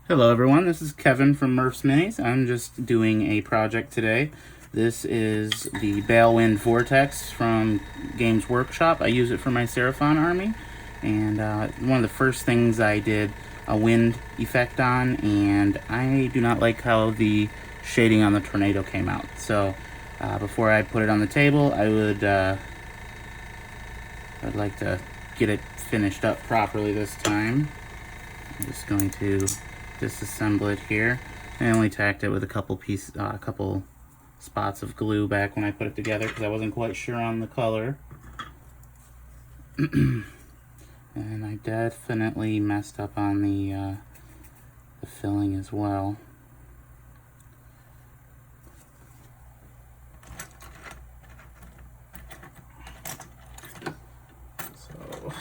Hello everyone, this is Kevin from Murph's Minis. I'm just doing a project today. This is the Balewind vortex from Games Workshop. I use it for my Seraphon army, and one of the first things I did a wind effect on, and I do not like how the shading on the tornado came out. So before I put it on the table, I'd like to get it finished up properly this time. I'm just going to disassemble it here. I only tacked it with a couple spots of glue back when I put it together because I wasn't quite sure on the color. And I definitely messed up on the filling as well. So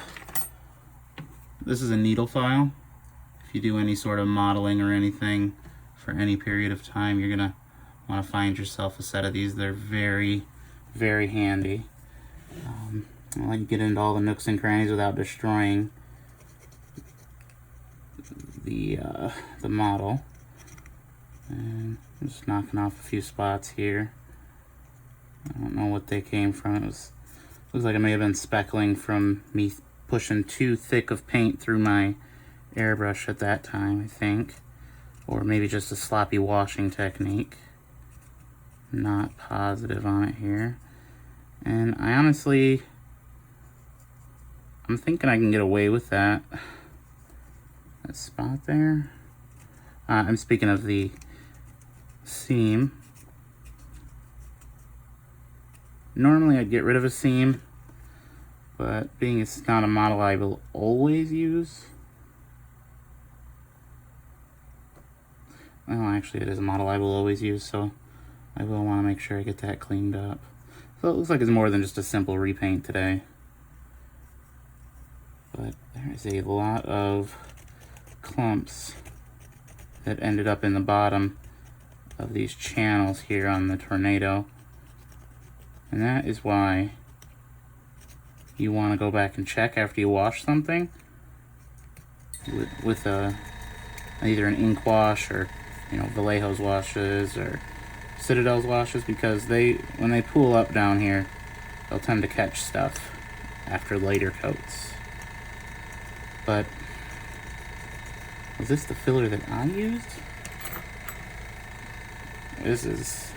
this is a needle file. If you do any sort of modeling or anything for any period of time, you're gonna want to find yourself a set of these. They're very, very handy. I'll let you get into all the nooks and crannies without destroying the model. And I'm just knocking off a few spots here. I don't know what they came from. Looks like it may have been speckling from me pushing too thick of paint through my airbrush at that time, I think, or maybe just a sloppy washing technique. Not positive on it here, and I'm thinking I can get away with that spot there. I'm speaking of the seam. Normally I'd get rid of a seam, but being it's not a model I will always use. Well, actually it is a model I will always use, so I will want to make sure I get that cleaned up. So it looks like it's more than just a simple repaint today. But there is a lot of clumps that ended up in the bottom of these channels here on the tornado. And that is why you want to go back and check after you wash something with either an ink wash or Vallejo's washes or Citadel's washes, because when they pool up down here, they'll tend to catch stuff after later coats. But was this the filler that I used? This is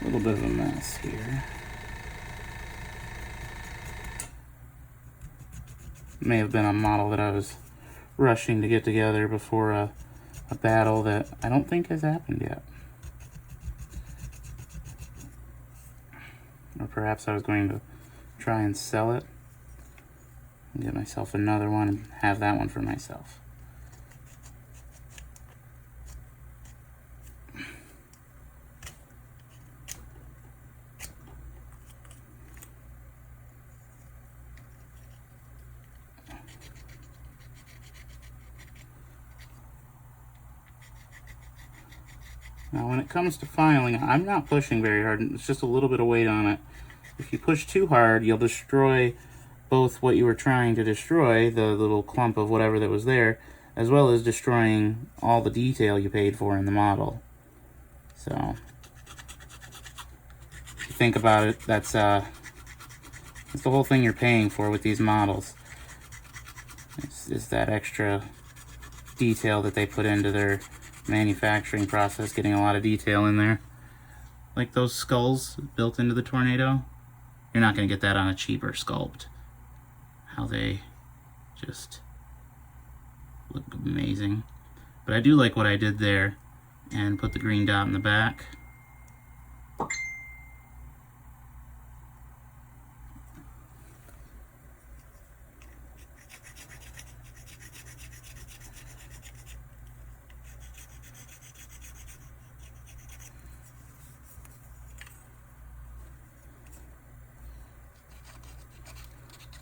a little bit of a mess here. May have been a model that I was rushing to get together before a battle that I don't think has happened yet. Or perhaps I was going to try and sell it and get myself another one and have that one for myself. Now when it comes to filing, I'm not pushing very hard. It's just a little bit of weight on it. If you push too hard, you'll destroy both what you were trying to destroy, the little clump of whatever that was there, as well as destroying all the detail you paid for in the model. So if you think about it, that's the whole thing you're paying for with these models. It's that extra detail that they put into their manufacturing process, getting a lot of detail in there. Like those skulls built into the tornado, you're not going to get that on a cheaper sculpt. How they just look amazing. But I do like what I did there and put the green dot in the back.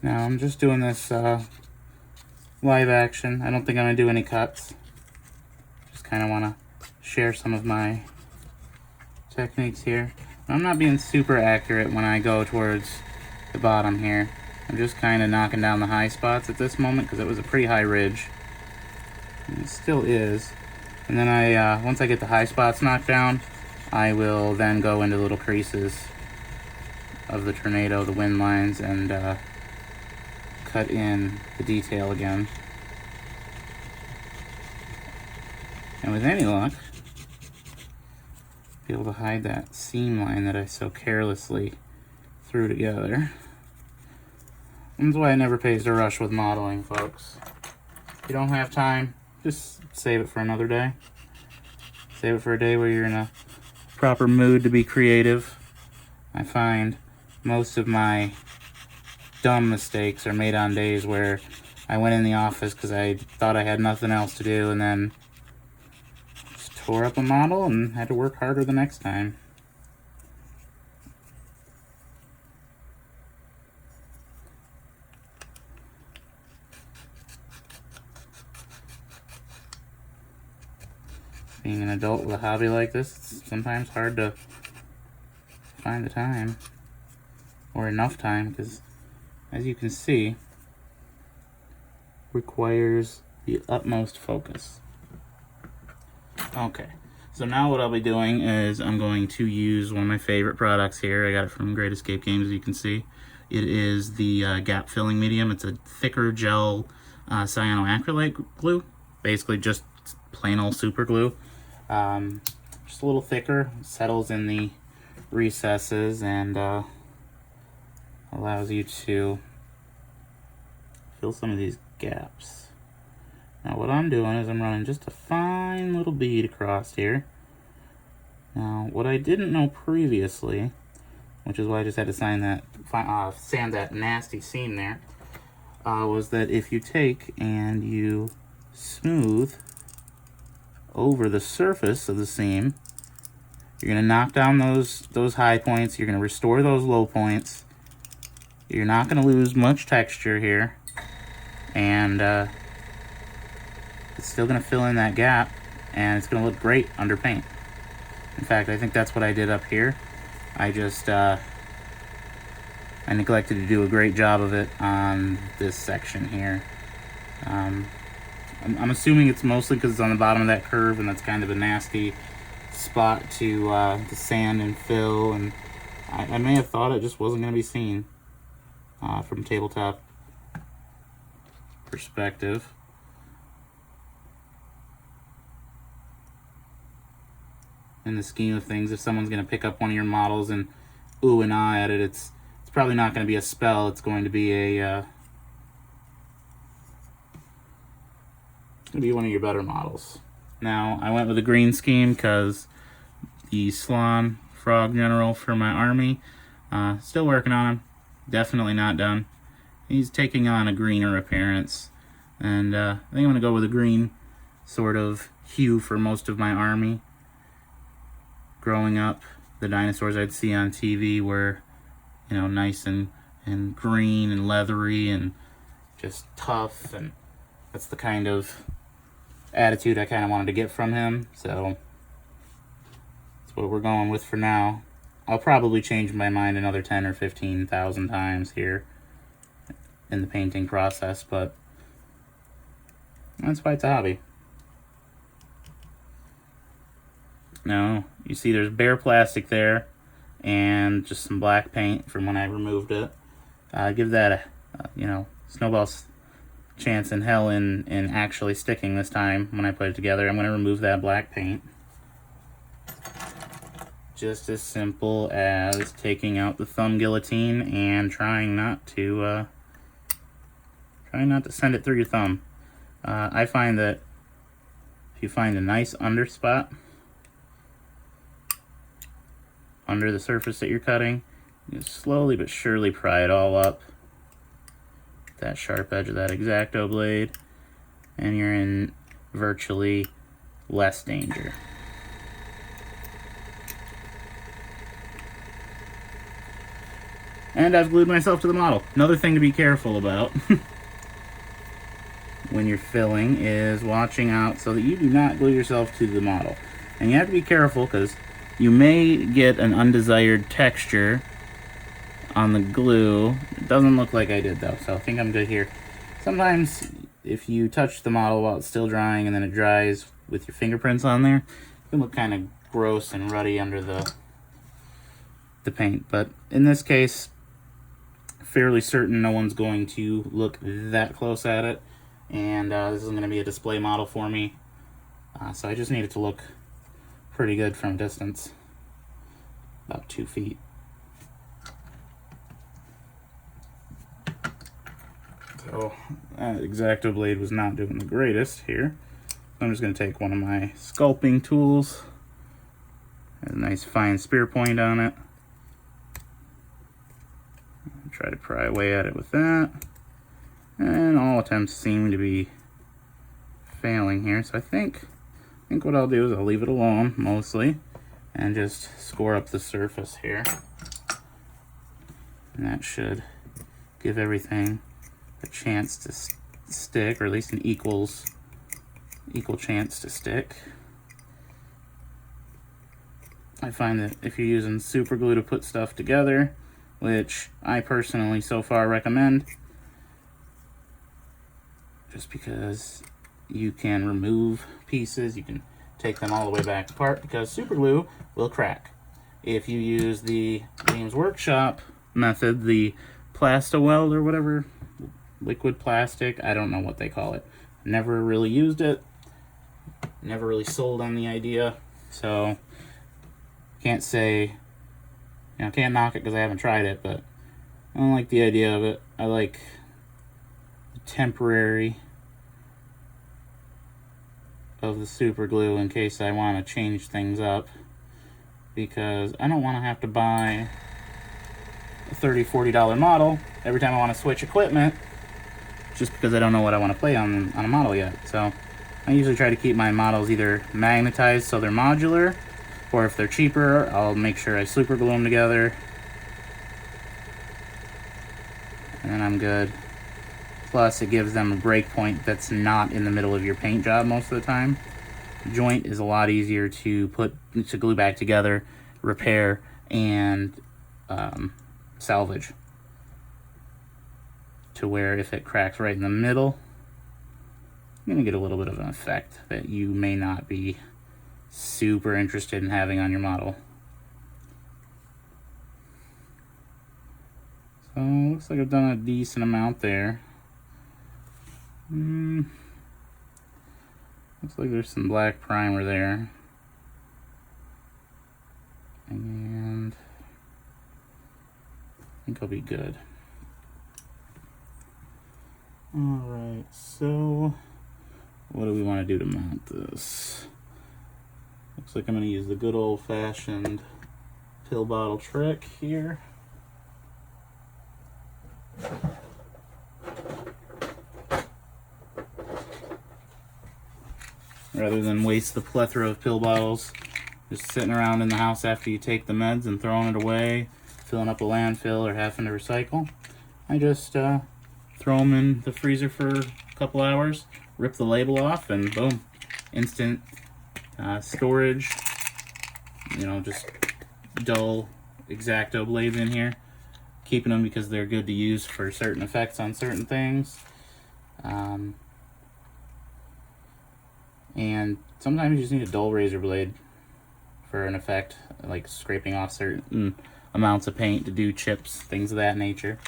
Now I'm just doing this live action. I don't think I'm going to do any cuts. Just kind of want to share some of my techniques here. I'm not being super accurate when I go towards the bottom here. I'm just kind of knocking down the high spots at this moment because it was a pretty high ridge. And it still is. And then once I get the high spots knocked down, I will then go into little creases of the tornado, the wind lines, and cut in the detail again. And with any luck, be able to hide that seam line that I so carelessly threw together. That's why it never pays to rush with modeling, folks. If you don't have time, just save it for another day. Save it for a day where you're in a proper mood to be creative. I find most of my dumb mistakes are made on days where I went in the office because I thought I had nothing else to do, and then just tore up a model and had to work harder the next time. Being an adult with a hobby like this, it's sometimes hard to find the time, or enough time, because as you can see, requires the utmost focus. Okay, so now what I'll be doing is I'm going to use one of my favorite products here. I got it from Great Escape Games, as you can see. It is the gap filling medium. It's a thicker gel cyanoacrylate glue, basically just plain old super glue. Just a little thicker, settles in the recesses, and allows you to fill some of these gaps. Now what I'm doing is I'm running just a fine little bead across here. Now what I didn't know previously, which is why I just had to sand that nasty seam there, was that if you take and you smooth over the surface of the seam, you're going to knock down those high points, you're going to restore those low points, you're not going to lose much texture here, and it's still going to fill in that gap, and it's going to look great under paint. In fact, I think that's what I did up here. I just I neglected to do a great job of it on this section here. I'm assuming it's mostly because it's on the bottom of that curve, and that's kind of a nasty spot to sand and fill, and I may have thought it just wasn't going to be seen from tabletop perspective. In the scheme of things, if someone's going to pick up one of your models and ooh and ah at it, it's probably not going to be a spell. It's going to be one of your better models. Now, I went with a green scheme because the Slan Frog General for my army, still working on him, definitely not done. He's taking on a greener appearance, and I think I'm going to go with a green sort of hue for most of my army. Growing up, the dinosaurs I'd see on TV were, you know, nice and green and leathery and just tough, and that's the kind of attitude I kind of wanted to get from him, so that's what we're going with for now. I'll probably change my mind another 10 or 15,000 times here in the painting process, but that's why it's a hobby. Now, you see there's bare plastic there and just some black paint from when I removed it. Give that a snowball's chance in hell in actually sticking this time when I put it together. I'm going to remove that black paint. Just as simple as taking out the thumb guillotine and trying not to send it through your thumb. I find that if you find a nice underspot under the surface that you're cutting, you slowly but surely pry it all up. That sharp edge of that X-Acto blade, and you're in virtually less danger. And I've glued myself to the model. Another thing to be careful about when you're filling is watching out so that you do not glue yourself to the model. And you have to be careful because you may get an undesired texture on the glue. It doesn't look like I did though, so I think I'm good here. Sometimes if you touch the model while it's still drying and then it dries with your fingerprints on there, it can look kind of gross and ruddy under the paint. But in this case, fairly certain no one's going to look that close at it, and this is going to be a display model for me, so I just need it to look pretty good from a distance, about 2 feet. So that X-Acto blade was not doing the greatest here. I'm just going to take one of my sculpting tools, has a nice fine spear point on it, try to pry away at it with that, and all attempts seem to be failing here. So I think what I'll do is I'll leave it alone mostly and just score up the surface here, and that should give everything a chance to stick, or at least an equal chance to stick. I find that if you're using super glue to put stuff together, which I personally so far recommend, just because you can remove pieces, you can take them all the way back apart, because super glue will crack. If you use the Games Workshop method, the Plasta-Weld or whatever, liquid plastic, I don't know what they call it. Never really used it, never really sold on the idea, so can't say, can't knock it because I haven't tried it, but I don't like the idea of it. I like the temporary of the super glue in case I want to change things up, because I don't want to have to buy a $30, $40 model every time I want to switch equipment, just because I don't know what I want to play on a model yet. So I usually try to keep my models either magnetized so they're modular, or if they're cheaper, I'll make sure I super glue them together, and then I'm good. Plus, it gives them a break point that's not in the middle of your paint job most of the time. The joint is a lot easier to glue back together, repair, and salvage, to where if it cracks right in the middle, you're gonna get a little bit of an effect that you may not be super interested in having on your model. So looks like I've done a decent amount there. Looks like there's some black primer there, and I think I'll be good. Alright, so what do we want to do to mount this? Looks like I'm going to use the good old-fashioned pill bottle trick here. Rather than waste the plethora of pill bottles just sitting around in the house after you take the meds and throwing it away, filling up a landfill, or having to recycle, I just throw them in the freezer for a couple hours, rip the label off, and boom, instant storage. Just dull X-Acto blades in here, keeping them because they're good to use for certain effects on certain things. And sometimes you just need a dull razor blade for an effect, like scraping off certain amounts of paint to do chips, things of that nature.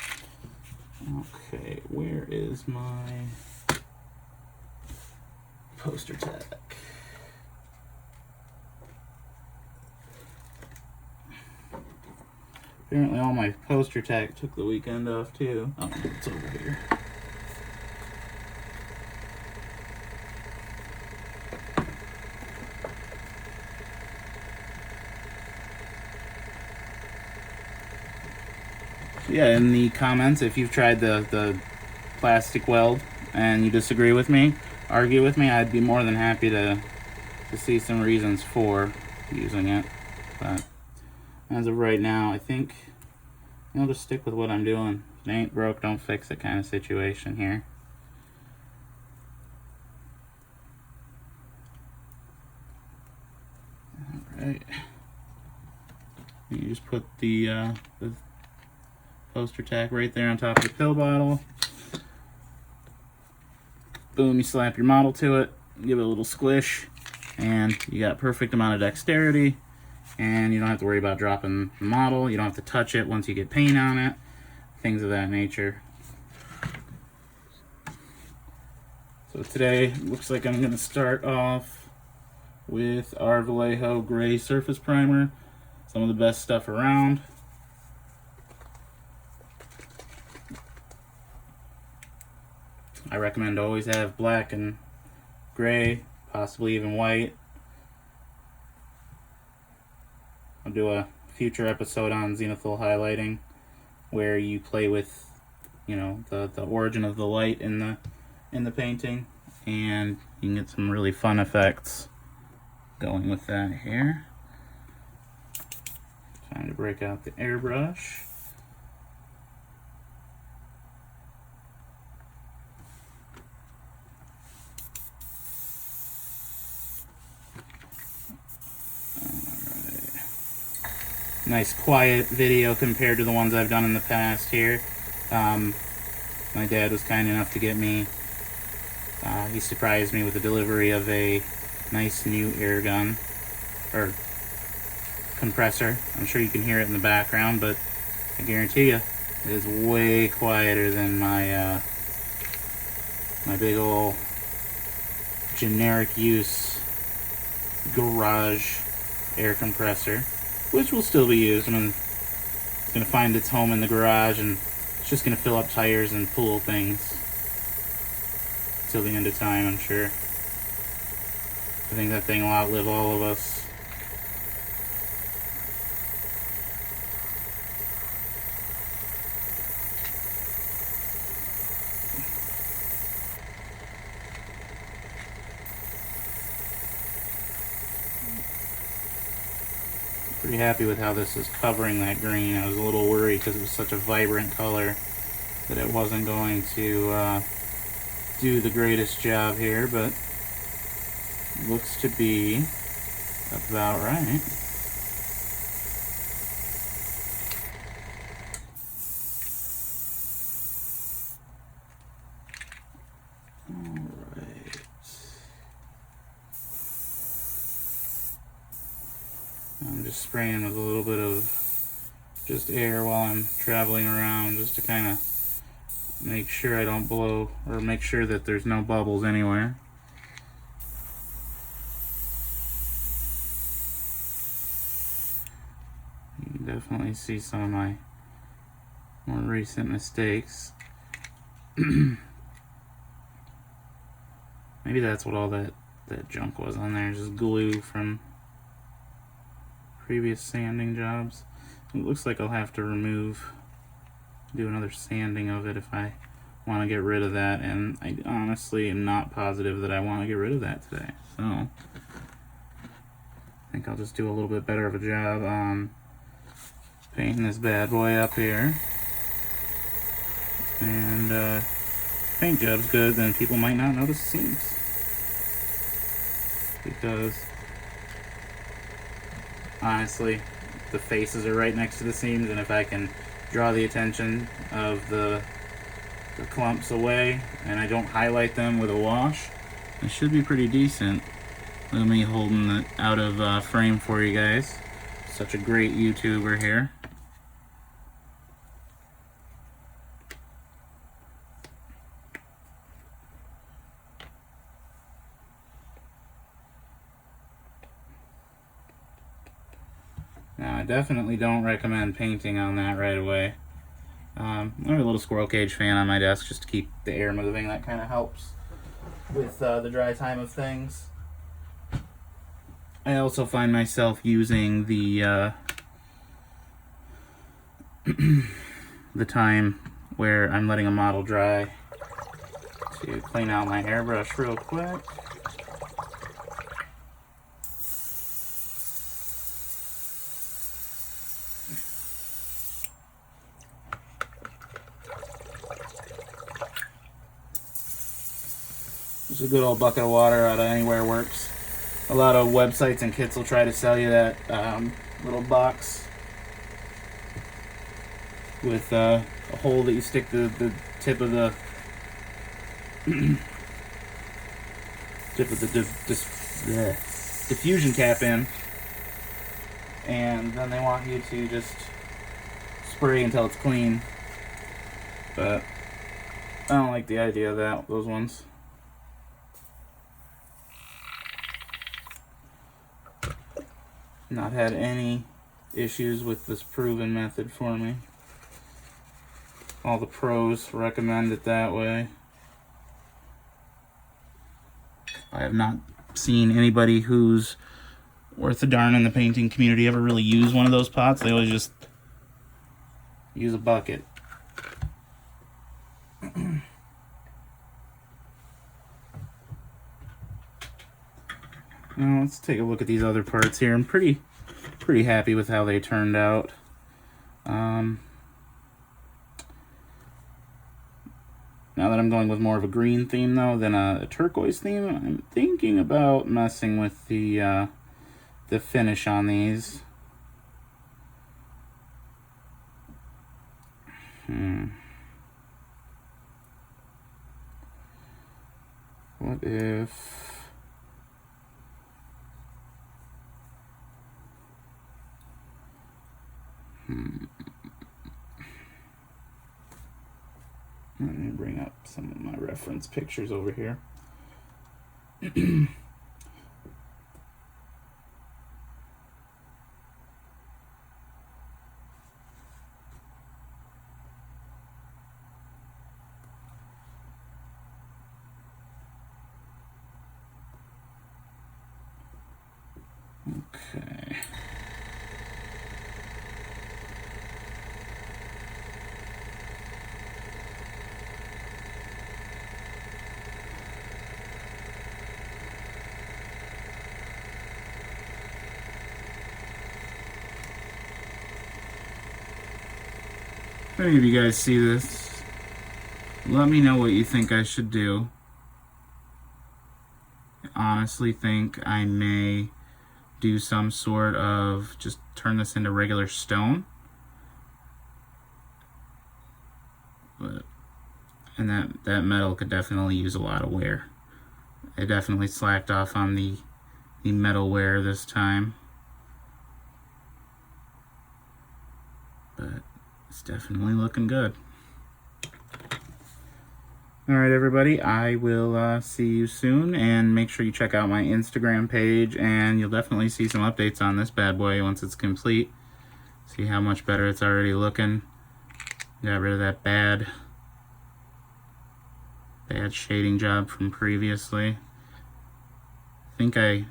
Okay, where is my poster tack? Apparently all my poster tack took the weekend off too. Oh, it's over here. Yeah, in the comments, if you've tried the plastic weld and you disagree with me, argue with me, I'd be more than happy to see some reasons for using it. But as of right now, I think I'll just stick with what I'm doing. If it ain't broke, don't fix it kind of situation here. Alright. You just put the poster tack right there on top of the pill bottle. boom, you slap your model to it, give it a little squish, and you got perfect amount of dexterity, and you don't have to worry about dropping the model. You don't have to touch it once you get paint on it, things of that nature. So today, looks like I'm going to start off with our Vallejo Gray Surface Primer. Some of the best stuff around. I recommend to always have black and gray, possibly even white. I'll do a future episode on zenithal highlighting where you play with, you know, the origin of the light in the painting, and you can get some really fun effects going with that here. Time to break out the airbrush. Nice quiet video compared to the ones I've done in the past here. My dad was kind enough to get me, he surprised me with the delivery of a nice new air gun, or compressor. I'm sure you can hear it in the background, but I guarantee you it is way quieter than my my big ol' generic use garage air compressor, which will still be used. I mean, it's going to find its home in the garage, and it's just going to fill up tires and pool things till the end of time, I'm sure. I think that thing will outlive all of us. Pretty happy with how this is covering that green. I was a little worried because it was such a vibrant color that it wasn't going to do the greatest job here, but looks to be about right. I'm just spraying with a little bit of just air while I'm traveling around, just to kind of make sure I don't blow, or make sure that there's no bubbles anywhere. You can definitely see some of my more recent mistakes. Maybe that's what all that junk was on there, just glue from previous sanding jobs. It looks like I'll have to do another sanding of it if I want to get rid of that, and I honestly am not positive that I want to get rid of that today. So I think I'll just do a little bit better of a job on painting this bad boy up here. And paint job's good, then people might not notice the seams, because honestly, the faces are right next to the seams, and if I can draw the attention of the clumps away and I don't highlight them with a wash, it should be pretty decent. Look at me holding it out of frame for you guys. Such a great YouTuber here. Now, I definitely don't recommend painting on that right away. I have a little squirrel cage fan on my desk just to keep the air moving. That kind of helps with the dry time of things. I also find myself using the the time where I'm letting a model dry to clean out my airbrush real quick. Just a good old bucket of water out of anywhere works. A lot of websites and kits will try to sell you that little box with a hole that you stick the tip of the Dip the diffusion cap in, and then they want you to just spray until it's clean. But I don't like the idea of that, those ones. Not had any issues with this proven method for me. All the pros recommend it that way. I have not seen anybody who's worth a darn in the painting community ever really use one of those pots. They always just use a bucket. Now let's take a look at these other parts here. I'm pretty happy with how they turned out. Now that I'm going with more of a green theme though than a turquoise theme, I'm thinking about messing with the finish on these. What if... Let me bring up some of my reference pictures over here. Okay. If any of you guys see this, let me know what you think I should do. I honestly think I may do some sort of just turn this into regular stone. And that metal could definitely use a lot of wear. It definitely slacked off on the metal wear this time. But it's definitely looking good. Alright everybody, I will see you soon, and make sure you check out my Instagram page, and you'll definitely see some updates on this bad boy once it's complete. See how much better it's already looking. Got rid of that bad shading job from previously. I think it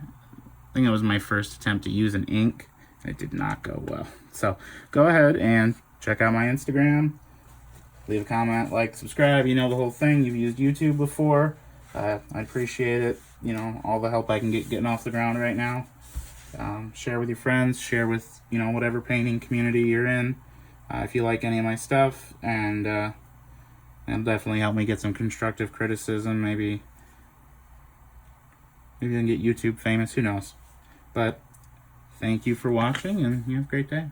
was my first attempt to use an ink. It did not go well. So go ahead and check out my Instagram. Leave a comment, like, subscribe. You know the whole thing. You've used YouTube before. I appreciate it. You know, all the help I can get getting off the ground right now. Share with your friends. Share with, you know, whatever painting community you're in. If you like any of my stuff, and it'll definitely help me get some constructive criticism. Maybe I can get YouTube famous. Who knows? But thank you for watching, and you have a great day.